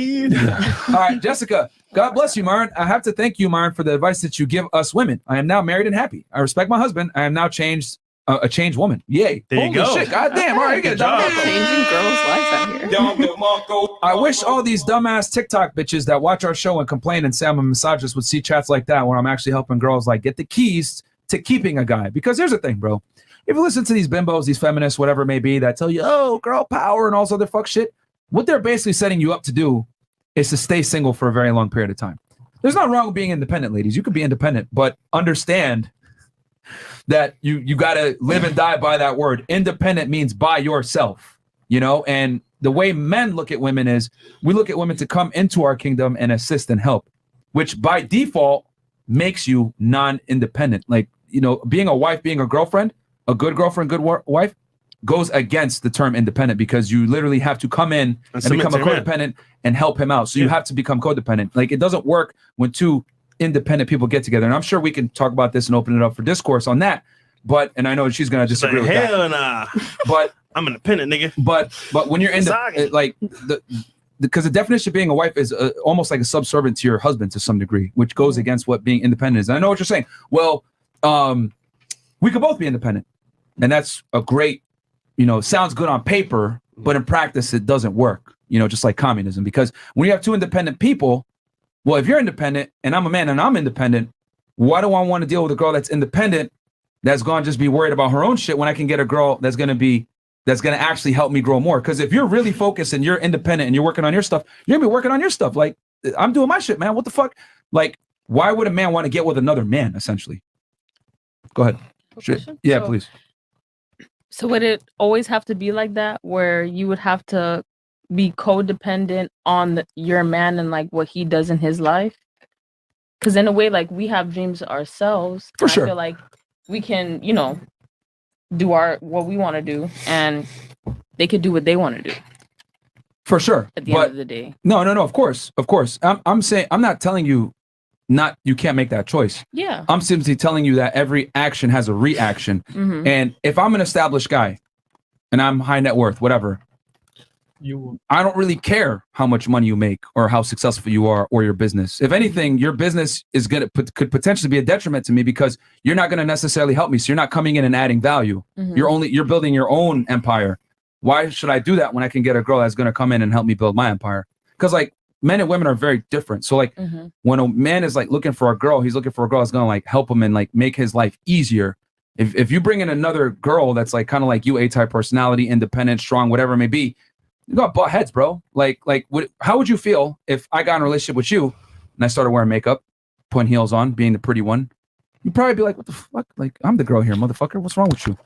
All right, Jessica, God bless you, Myron. I have to thank you, Myron, for the advice that you give us women. I am now married and happy. I respect my husband. I am now changed, a changed woman. Yay. There you go. Shit. God damn. All right, you get it done. Changing girls' lives out here. I wish all these dumbass TikTok bitches that watch our show and complain and say I'm a misogynist would see chats like that where I'm actually helping girls like get the keys to keeping a guy. Because here's the thing, bro. If you listen to these bimbos, these feminists, whatever it may be, that tell you, oh, girl power and all this other fuck shit, what they're basically setting you up to do is to stay single for a very long period of time. There's nothing wrong with being independent, ladies. You could be independent, but understand that you got to live and die by that word. Independent means by yourself, you know? And the way men look at women is we look at women to come into our kingdom and assist and help, which by default makes you non-independent. Like, you know, being a wife, being a girlfriend, a good girlfriend, good wife, goes against the term independent because you literally have to come in and become a codependent and help him out. So you have to become codependent. Like, it doesn't work when two independent people get together. And I'm sure we can talk about this and open it up for discourse on that. But, and I know she's going to disagree with that. Hell nah. But I'm independent, nigga. But when you're like because the definition of being a wife is almost like a subservient to your husband to some degree, which goes against what being independent is. And I know what you're saying. Well, we could both be independent. And that's a great, you know, sounds good on paper, but in practice, it doesn't work, you know, just like communism. Because when you have two independent people, well, if you're independent and I'm a man and I'm independent, why do I want to deal with a girl that's independent that's going to just be worried about her own shit when I can get a girl that's going to actually help me grow more? Because if you're really focused and you're independent and you're working on your stuff, you're going to be working on your stuff. Like, I'm doing my shit, man. What the fuck? Like, why would a man want to get with another man, essentially? Go ahead. Yeah, please. So would it always have to be like that, where you would have to be codependent on your man and like what he does in his life? Because in a way, like, we have dreams ourselves. For sure. I feel like we can, you know, do what we want to do, and they could do what they want to do. For sure. At the end of the day. No. Of course. I'm saying, I'm not telling you you can't make that choice. Yeah. I'm simply telling you that every action has a reaction. Mm-hmm. And if I'm an established guy and I'm high net worth, whatever, I don't really care how much money you make or how successful you are or your business. If anything, your business is could potentially be a detriment to me because you're not going to necessarily help me. So you're not coming in and adding value. Mm-hmm. You're building your own empire. Why should I do that when I can get a girl that's going to come in and help me build my empire? Because like, men and women are very different. So like when a man is like looking for a girl, he's looking for a girl that's gonna like help him and like make his life easier. If you bring in another girl that's like kind of like you, A-type personality, independent, strong, whatever it may be, you got butt heads, bro. How would you feel if I got in a relationship with you and I started wearing makeup, putting heels on, being the pretty one? You'd probably be like, what the fuck? Like, I'm the girl here, motherfucker. What's wrong with you?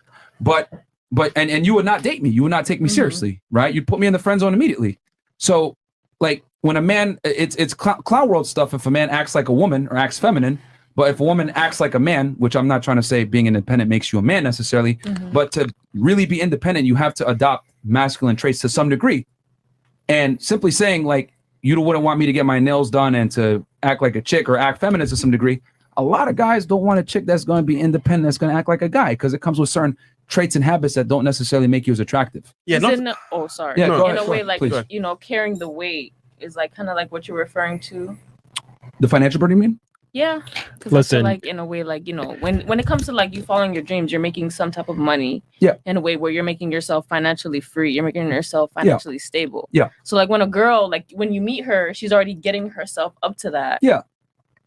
But you would not date me. You would not take me seriously, right? You'd put me in the friend zone immediately. So like, when a man, it's clown world stuff if a man acts like a woman or acts feminine, but if a woman acts like a man, which I'm not trying to say being independent makes you a man necessarily, but to really be independent, you have to adopt masculine traits to some degree. And simply saying like, you wouldn't want me to get my nails done and to act like a chick or act feminine to some degree, a lot of guys don't want a chick that's going to be independent, that's going to act like a guy, because it comes with certain traits and habits that don't necessarily make you as attractive. Yeah. In a way, like, please. You know, carrying the weight is like kind of like what you're referring to. The financial burden, you mean? Yeah. Because I feel like in a way, like, you know, when it comes to like you following your dreams, you're making some type of money. Yeah. In a way where you're making yourself financially free. You're making yourself financially stable. Yeah. So like when a girl, like when you meet her, she's already getting herself up to that. Yeah.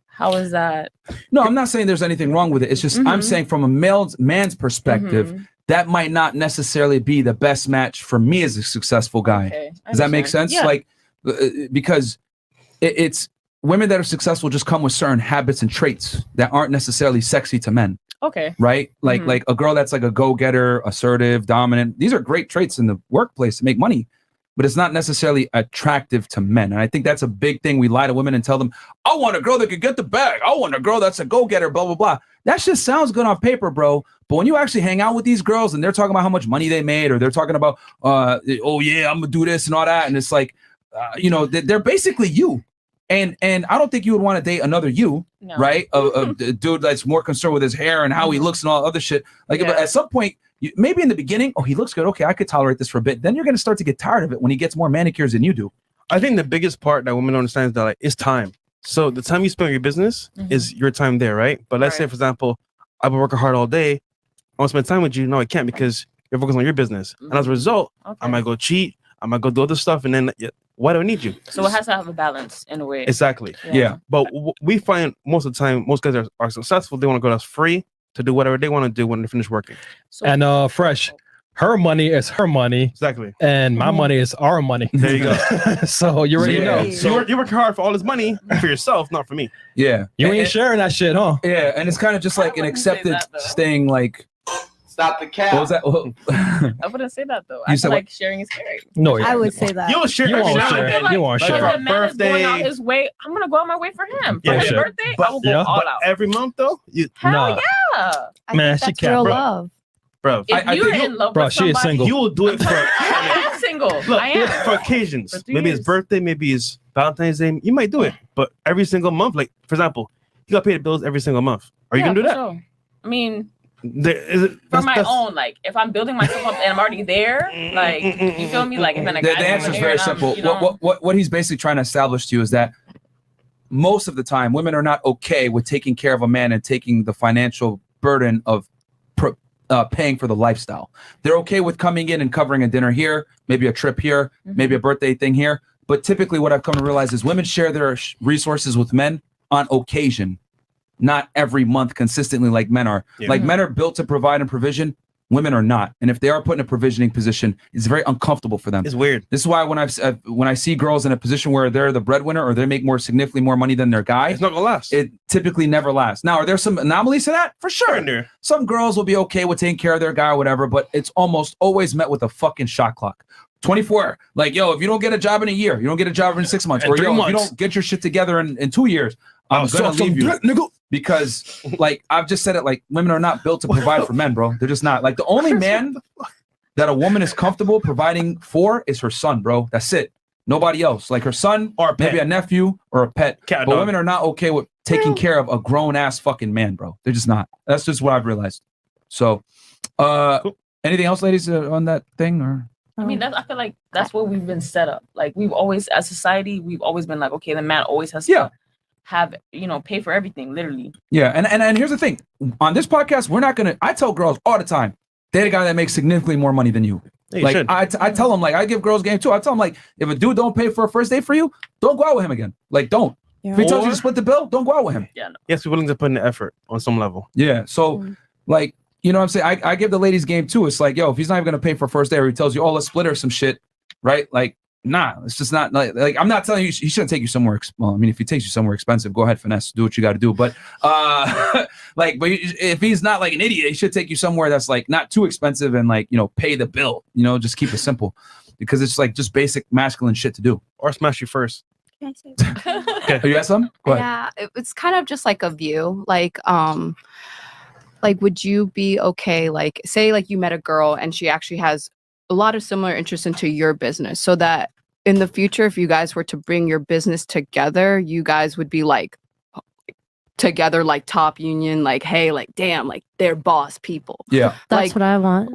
How is that? No, I'm not saying there's anything wrong with it. It's just I'm saying from a man's perspective, that might not necessarily be the best match for me as a successful guy. Okay. Does that make sense? Yeah. Like, because it's women that are successful just come with certain habits and traits that aren't necessarily sexy to men. Okay. Right? Like a girl that's like a go-getter, assertive, dominant. These are great traits in the workplace to make money, but it's not necessarily attractive to men. And I think that's a big thing. We lie to women and tell them, I want a girl that could get the bag. I want a girl that's a go-getter, blah, blah, blah. That shit sounds good on paper, bro. But when you actually hang out with these girls and they're talking about how much money they made, or they're talking about, oh yeah, I'm gonna do this and all that. And it's like, you know, they're basically you. And I don't think you would want to date another you, right? A dude that's more concerned with his hair and how he looks and all other shit. Like, but at some point, maybe in the beginning, oh, he looks good. Okay, I could tolerate this for a bit. Then you're going to start to get tired of it when he gets more manicures than you do. I think the biggest part that women don't understand is that like, it's time. So the time you spend on your business is your time there, right? But let's say, for example, I've been working hard all day. I want to spend time with you. No, I can't because you're focused on your business. And as a result, I might go cheat. I might go do other stuff. And then why do I need you? So it has to have a balance in a way. Exactly. Yeah. But we find most of the time, most guys are successful. They want to go that's free to do whatever they want to do when they finish working. So, and Fresh, her money is her money. Exactly. And my money is our money. There you go. So you already know. So you're working hard for all this money for yourself, not for me. Yeah. You ain't sharing that shit, huh? Yeah. And it's kind of just like an accepted staying like. Stop the cap. What was that? I wouldn't say that though. You I said feel like sharing is caring. No, I would say that. You'll share. You won't share. You won't share. If a man is going out his way, I'm gonna go out my way for him. For his birthday, I will go all out. Every month though? Hell yeah. Man, she can't. Real love. Bro, If you're in love with she is somebody, single. you will do it for. I am single. Look, I am. for occasions. For 3 maybe years. his birthday, maybe his Valentine's Day. You might do it, but every single month, like for example, you got to pay the bills every single month. Are you gonna do that? Sure. I mean, for my own, like if I'm building myself up and I'm already there, like you feel me? Like if The answer is very simple. What he's basically trying to establish to you is that most of the time, women are not okay with taking care of a man and taking the financial burden of paying for the lifestyle. They're okay with coming in and covering a dinner here, maybe a trip here, maybe a birthday thing here. But typically what I've come to realize is women share their resources with men on occasion, not every month consistently like men are. Yeah. Like men are built to provide and provision. Women are not. And if they are put in a provisioning position, it's very uncomfortable for them. It's weird. This is why when I see girls in a position where they're the breadwinner or they make significantly more money than their guy, It's not gonna last. it typically never lasts. Now, are there some anomalies to that? For sure. There. Some girls will be okay with taking care of their guy or whatever, but it's almost always met with a fucking shot clock. 24. Like, yo, if you don't get a job in a year, you don't get a job in 6 months, In or 3 yo, if you months. don't get your shit together in 2 years, I'm gonna leave you. Nigga. Because, like, I've just said it, like, women are not built to provide for men, bro. They're just not. Like, the only man that a woman is comfortable providing for is her son, bro. That's it. Nobody else. Like her son, Or a pet. maybe a nephew or a pet. Cat, But dog. women are not okay with taking care of a grown-ass fucking man, bro. They're just not. That's just what I've realized. So, anything else, ladies, on that thing? Or I mean, I feel like that's what we've been set up. Like we've always, as society, we've always been like, okay, the man always has to have, pay for everything, literally. Yeah, and here's the thing. On this podcast, we're not gonna. I tell girls all the time, date a guy that makes significantly more money than you. Yeah, you Like should. I tell them, like I give girls game too. I tell them, like, if a dude don't pay for a first date for you, don't go out with him again. Like, don't. If he tells you to split the bill, don't go out with him. Yeah. No. Yes, we're willing to put in the effort on some level. Yeah. So, like, you know what I'm saying? I give the ladies game too. It's like, yo, if he's not even gonna pay for first date, or he tells you, oh, let's split or some shit, right? Like, nah, it's just not like I'm not telling you he shouldn't take you somewhere. Well, I mean, if he takes you somewhere expensive, go ahead, finesse, do what you got to do. But but if he's not like an idiot, he should take you somewhere that's like not too expensive and like, pay the bill. Just keep it simple, because it's like just basic masculine shit to do. Or smash you first. Can I say that? Okay. You got some? Go ahead. Yeah, it's kind of just like a view. Like would you be okay? Like, say, like you met a girl and she actually has a lot of similar interests into your business, so that in the future, if you guys were to bring your business together, you guys would be like together, like top union, like, hey, like, damn, like they're boss people. Yeah. Like, That's what I want.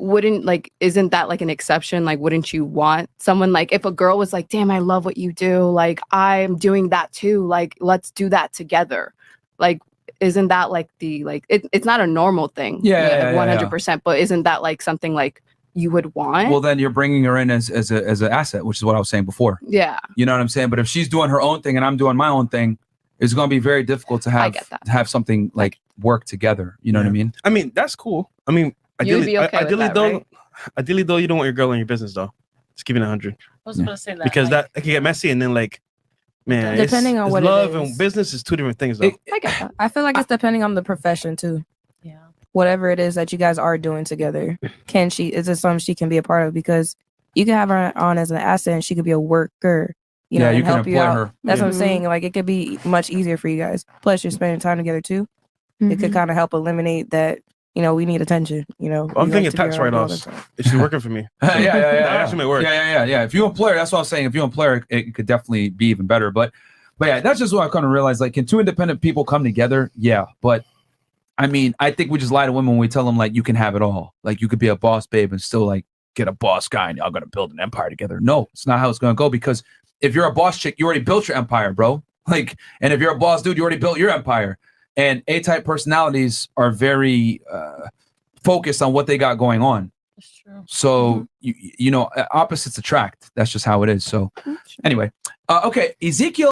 Isn't that like an exception? Like, wouldn't you want someone, like, if a girl was like, damn, I love what you do, like, I'm doing that too, like, let's do that together. Like, isn't that like it's not a normal thing? Yeah, 100%. But isn't that like something like you would want? Well, then you're bringing her in as an asset, which is what I was saying before. Yeah. You know what I'm saying? But if she's doing her own thing and I'm doing my own thing, it's going to be very difficult to have something like work together. You know what I mean? I mean, that's cool. I mean, You'd be okay with that, right? Ideally, though, you don't want your girl in your business, though. Just keep it 100. I was going to say that. Because like, that can get messy, and then like, man, Depending on what it love is. and business is two different things, though. I get that. I feel like it's depending on the profession too. yeah. Whatever it is that you guys are doing together, is it something she can be a part of? Because you can have her on as an asset and she could be a worker, Yeah, and you can help you employ out. her. That's what I'm Mhm. saying. Like, it could be much easier for you guys. Plus, you're spending time together too. It could kind of help eliminate that. We need attention. I'm thinking tax write-offs. It's working for me. yeah. That actually may work. Yeah. If you employ her, that's what I'm saying. If you employ her, it could definitely be even better. But yeah, that's just what I've come to realize. Like, can two independent people come together? Yeah, but I mean, I think we just lie to women when we tell them like you can have it all. Like, you could be a boss babe and still like get a boss guy, and y'all gonna build an empire together. No, it's not how it's gonna go, because if you're a boss chick, you already built your empire, bro. Like, and if you're a boss dude, you already built your empire. And A-type personalities are very focused on what they got going on. That's true. So you know, opposites attract. That's just how it is. So anyway, okay, Ezekiel.